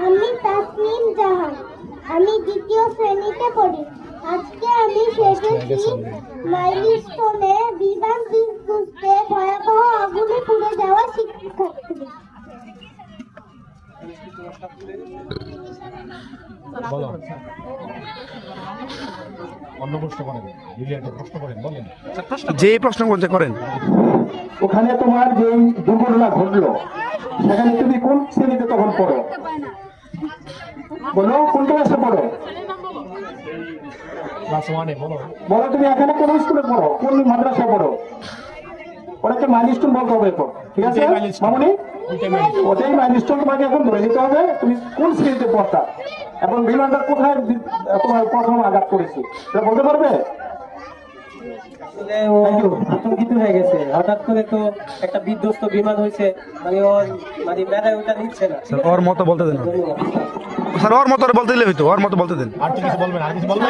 আমি তাসনিম জাহান। আমি দ্বিতীয় শ্রেণীতে পড়ি। আজকে আমি সেজেছি মাইলস্টোনে বিমান বুঝতে ভয়াবহ আগুনে পুড়ে যাওয়া শিক্ষার্থী। বলো অন্য প্রশ্ন করেন, প্রশ্ন করেন, বলেন যে প্রশ্ন করতে করেন। ওখানে তোমার যে দুর্ঘটনা ঘটলো সেখানে তুমি কোন শ্রেণীতে তখন পড়ো? বলো কোন ক্লাসে পড়ো? ক্লাস 1-এ। বলো বলো তুমি এখানে কোন স্কুলে পড়ো, কোন মাদ্রাসায় পড়ো? ওটাকে মাইলস্টোন বলতে হবে তো, ঠিক আছে মামুনি? ওটাই মাইলস্টোন। তোমাকে এখন ধরে নিতে হবে তুমি কোন শ্রেণীতে পড়তা এবং বিমানটা কোথায় তোমার প্রথম আঘাত করেছে সেটা বলতে পারবে? আতঙ্কিত হয়ে গেছে, হঠাৎ করে তো একটা বিধ্বস্ত বিমান হয়েছে, মানে ওর মানে মেলায় ওটা নিচ্ছে না। ওর মতো বলতে দেন স্যার, ওর মতো বলতে দিলে হইতো, ওর মতো বলতে দেন। আর তো কিছু বলবেন? আর কিছু বলবেন?